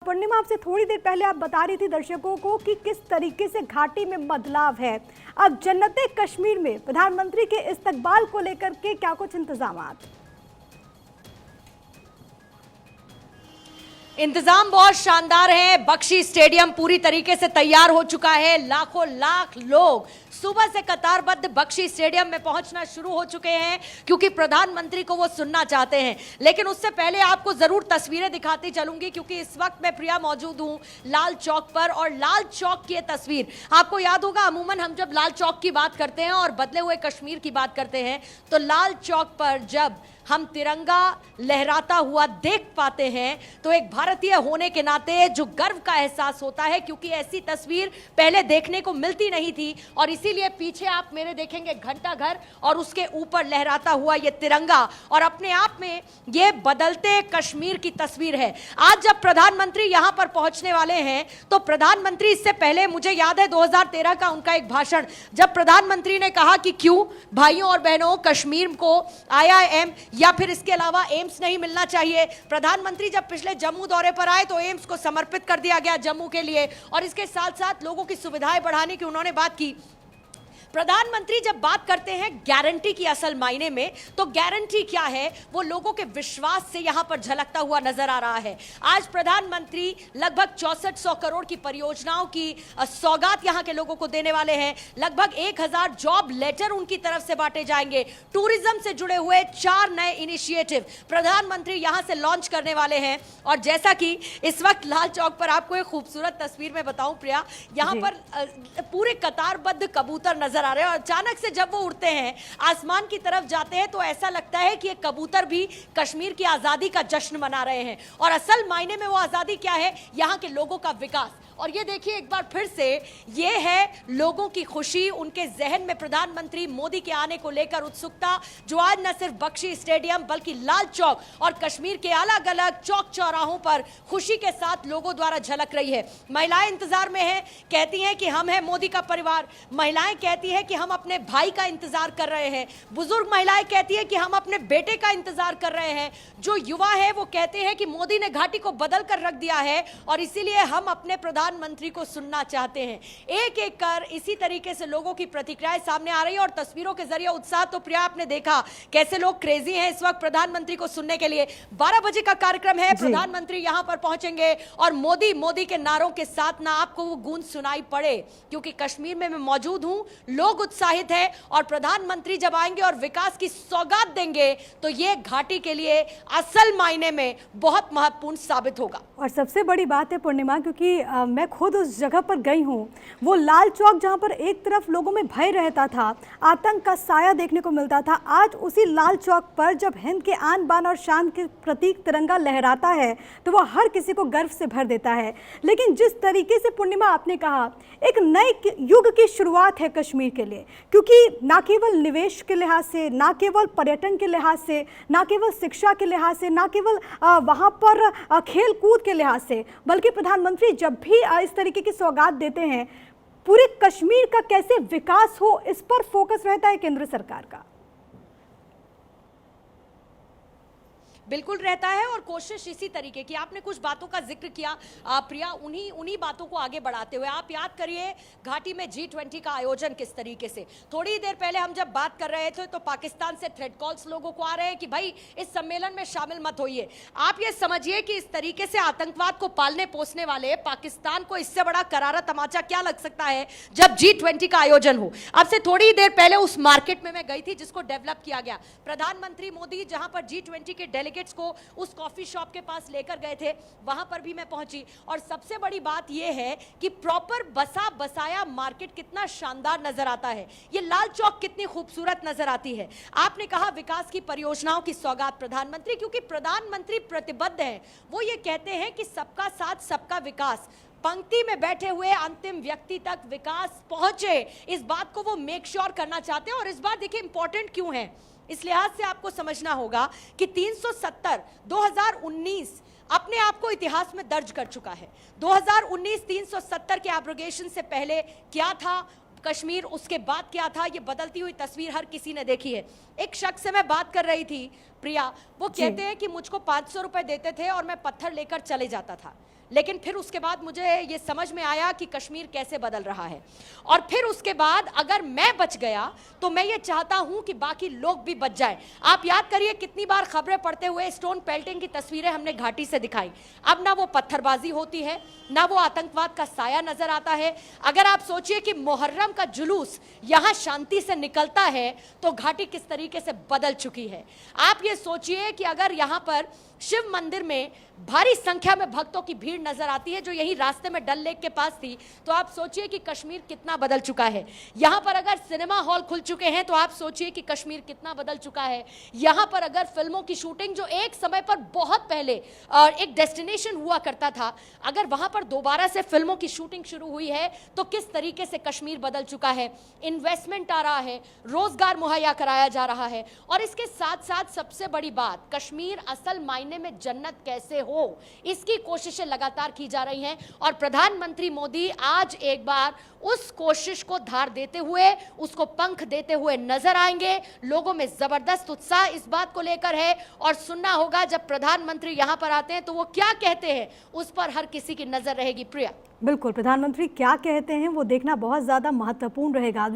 पूर्णिमा, आपसे थोड़ी देर पहले आप बता रही थी दर्शकों को कि किस तरीके से घाटी में बदलाव है। अब जन्नते कश्मीर में प्रधानमंत्री के इस्तकबाल को लेकर के क्या कुछ इंतजाम बहुत शानदार है। बख्शी स्टेडियम पूरी तरीके से तैयार हो चुका है। लाखों लाख लोग सुबह से कतारबद्ध बख्शी स्टेडियम में पहुंचना शुरू हो चुके हैं क्योंकि प्रधानमंत्री को वो सुनना चाहते हैं। लेकिन उससे पहले आपको जरूर तस्वीरें दिखाती चलूंगी क्योंकि इस वक्त मैं प्रिया मौजूद हूं लाल चौक पर। और लाल चौक की ये तस्वीर आपको याद होगा, अमूमन हम जब लाल चौक की बात करते हैं और बदले हुए कश्मीर की बात करते हैं तो लाल चौक पर जब हम तिरंगा लहराता हुआ देख पाते हैं तो एक भारतीय होने के नाते जो गर्व का एहसास होता है, क्योंकि ऐसी तस्वीर पहले देखने को मिलती नहीं थी। और इसीलिए पीछे आप मेरे देखेंगे घंटा घर और उसके ऊपर लहराता हुआ ये तिरंगा, और अपने आप में ये बदलते कश्मीर की तस्वीर है। आज जब प्रधानमंत्री यहां पर पहुंचने वाले हैं तो प्रधानमंत्री, इससे पहले मुझे याद है 2013 का उनका एक भाषण, जब प्रधानमंत्री ने कहा कि क्यों भाइयों और बहनों कश्मीर को IIM या फिर इसके अलावा एम्स नहीं मिलना चाहिए। प्रधानमंत्री जब पिछले जम्मू दौरे पर आए तो एम्स को समर्पित कर दिया गया जम्मू के लिए, और इसके साथ साथ लोगों की सुविधाएं बढ़ाने की उन्होंने बात की। प्रधानमंत्री जब बात करते हैं गारंटी की, असल मायने में तो गारंटी क्या है वो लोगों के विश्वास से यहां पर झलकता हुआ नजर आ रहा है। आज प्रधानमंत्री लगभग 6400 करोड़ की परियोजनाओं की सौगात यहां के लोगों को देने वाले हैं। लगभग 1000 जॉब लेटर उनकी तरफ से बांटे जाएंगे। टूरिज्म से जुड़े हुए 4 नए इनिशिएटिव प्रधानमंत्री यहां से लॉन्च करने वाले हैं। और जैसा कि इस वक्त लाल चौक पर आपको एक खूबसूरत तस्वीर में बताऊं प्रिया, यहां पर पूरे कतारबद्ध कबूतर नजर आ रहे हैं, और अचानक से जब वो उड़ते हैं आसमान की तरफ जाते हैं तो ऐसा लगता है कि ये कबूतर भी कश्मीर की आजादी का जश्न मना रहे हैं। और असल मायने में वो आजादी क्या है, यहां के लोगों का विकास। और ये देखिए एक बार फिर से ये है लोगों की खुशी, उनके जहन में प्रधानमंत्री मोदी के आने को लेकर उत्सुकता, जो आज न सिर्फ बख्शी स्टेडियम बल्कि लाल चौक और कश्मीर के अलग अलग चौक चौराहों पर खुशी के साथ लोगों द्वारा झलक रही है। महिलाएं इंतजार में हैं, कहती हैं कि हम हैं मोदी का परिवार। महिलाएं कहती हैं कि हम अपने भाई का इंतजार कर रहे हैं। बुजुर्ग महिलाएं कहती हैं कि हम अपने बेटे का इंतजार कर रहे हैं। जो युवा है वो कहते हैं कि मोदी ने घाटी को बदल कर रख दिया है और इसीलिए हम अपने प्रधानमंत्री को सुनना चाहते हैं। एक एक कर इसी तरीके से लोगों की प्रतिक्रियाएं सामने आ रही है और तस्वीरों के जरिए उत्साह तो प्रिया आपने देखा कैसे लोग क्रेजी हैं इस वक्त प्रधानमंत्री को सुनने के लिए। 12 बजे का कार्यक्रम है, प्रधानमंत्री यहां पर पहुंचेंगे और मोदी मोदी के नारों के साथ ना आपको वो गूंज सुनाई पड़े, क्योंकि कश्मीर में मैं मौजूद हूं, लोग उत्साहित हैं और प्रधानमंत्री जब आएंगे और विकास की सौगात देंगे तो ये घाटी के लिए असल मायने में बहुत महत्वपूर्ण साबित होगा। और सबसे बड़ी बात है पूर्णिमा, क्योंकि मैं खुद उस जगह पर गई हूँ, वो लाल चौक जहाँ पर एक तरफ लोगों में भय रहता था, आतंक का साया देखने को मिलता था, आज उसी लाल चौक पर जब हिंद के आन बान और शान के प्रतीक तिरंगा लहराता है तो वह हर किसी को गर्व से भर देता है। लेकिन जिस तरीके से पूर्णिमा आपने कहा, एक नए युग की शुरुआत है कश्मीर के लिए, क्योंकि ना केवल निवेश के लिहाज से, ना केवल पर्यटन के लिहाज से, ना केवल शिक्षा के लिहाज से, ना केवल वहाँ पर खेल कूद के लिहाज से, बल्कि प्रधानमंत्री जब भी इस तरीके की सौगात देते हैं, पूरे कश्मीर का कैसे विकास हो इस पर फोकस रहता है केंद्र सरकार का। बिल्कुल रहता है और कोशिश इसी तरीके की। आपने कुछ बातों का जिक्र किया प्रिया, उन्हीं बातों को आगे बढ़ाते हुए आप याद करिए घाटी में G20 का आयोजन किस तरीके से, थोड़ी देर पहले हम जब बात कर रहे थे तो पाकिस्तान से थ्रेट कॉल्स लोगों को आ रहे हैं कि भाई इस सम्मेलन में शामिल मत होइए। आप ये समझिए कि इस तरीके से आतंकवाद को पालने पोसने वाले पाकिस्तान को इससे बड़ा करारा तमाचा क्या लग सकता है जब G20 का आयोजन हो। अब से थोड़ी देर पहले उस मार्केट में मैं गई थी जिसको डेवलप किया गया, प्रधानमंत्री मोदी जहां पर G20 के डेलीगेट को उस कॉफी शॉप के पास लेकर गए थे, वहां पर भी मैं पहुंची। और सबसे बड़ी बात यह है कि प्रॉपर बसा बसाया मार्केट कितना शानदार नजर आता है, ये लाल चौक कितनी खूबसूरत नजर आती है। आपने कहा विकास की परियोजनाओं की सौगात प्रधानमंत्री, क्योंकि प्रधानमंत्री प्रतिबद्ध हैं, वो ये कहते हैं कि सबका साथ सबका विकास, पंक्ति में बैठे हुए अंतिम व्यक्ति तक विकास पहुंचे, इस बात को वो मेक श्योर करना चाहते हैं। और इस बार देखिए इंपॉर्टेंट क्यों है, इस लिहाज से आपको समझना होगा कि 370 2019 अपने आप को इतिहास में दर्ज कर चुका है। 2019 370 के एब्रोगेशन से पहले क्या था कश्मीर, उसके बाद क्या था, ये बदलती हुई तस्वीर हर किसी ने देखी है। एक शख्स से मैं बात कर रही थी प्रिया, वो कहते हैं कि मुझको 500 रुपए देते थे और मैं पत्थर लेकर चले जाता था, लेकिन फिर उसके बाद मुझे ये समझ में आया कि कश्मीर कैसे बदल रहा है। और फिर उसके बाद अगर मैं बच गया तो मैं ये चाहता हूं कि बाकी लोग भी बच जाएं। आप याद करिए कितनी बार खबरें पढ़ते हुए स्टोन पेल्टिंग की तस्वीरें हमने घाटी से दिखाई। अब ना वो पत्थरबाजी होती है, ना वो आतंकवाद का साया नजर आता है। अगर आप सोचिए कि मुहर्रम का जुलूस यहां शांति से निकलता है तो घाटी किस तरीके से बदल चुकी है। आप ये सोचिए कि अगर यहां पर शिव मंदिर में भारी संख्या में भक्तों की भीड़ नजर आती है जो यही रास्ते में डल लेक के पास थी, तो आप सोचिए कि कश्मीर कितना बदल चुका है। यहां पर अगर सिनेमा हॉल खुल चुके हैं तो आप सोचिए कि कश्मीर कितना बदल चुका है। यहां पर अगर फिल्मों की शूटिंग जो एक समय पर बहुत पहले एक डेस्टिनेशन हुआ करता था, अगर वहां पर दोबारा से फिल्मों की शूटिंग शुरू हुई है तो किस तरीके से कश्मीर बदल चुका है। इन्वेस्टमेंट आ रहा है, रोजगार मुहैया कराया जा रहा है, और इसके साथ साथ सबसे बड़ी बात, कश्मीर असल मायने में जन्नत कैसे हो, इसकी कोशिशें लगातार की जा रही हैं। और प्रधानमंत्री मोदी आज एक बार उस कोशिश को धार देते हुए, उसको पंख देते हुए नजर आएंगे। लोगों में जबरदस्त उत्साह इस बात को लेकर है, और सुनना होगा जब प्रधानमंत्री यहां पर आते हैं तो वो क्या कहते हैं, उस पर हर किसी की नजर रहेगी। प्रिया, बिल्कुल, प्रधानमंत्री क्या कहते हैं वो देखना बहुत ज़्यादा महत्वपूर्ण रहेगा।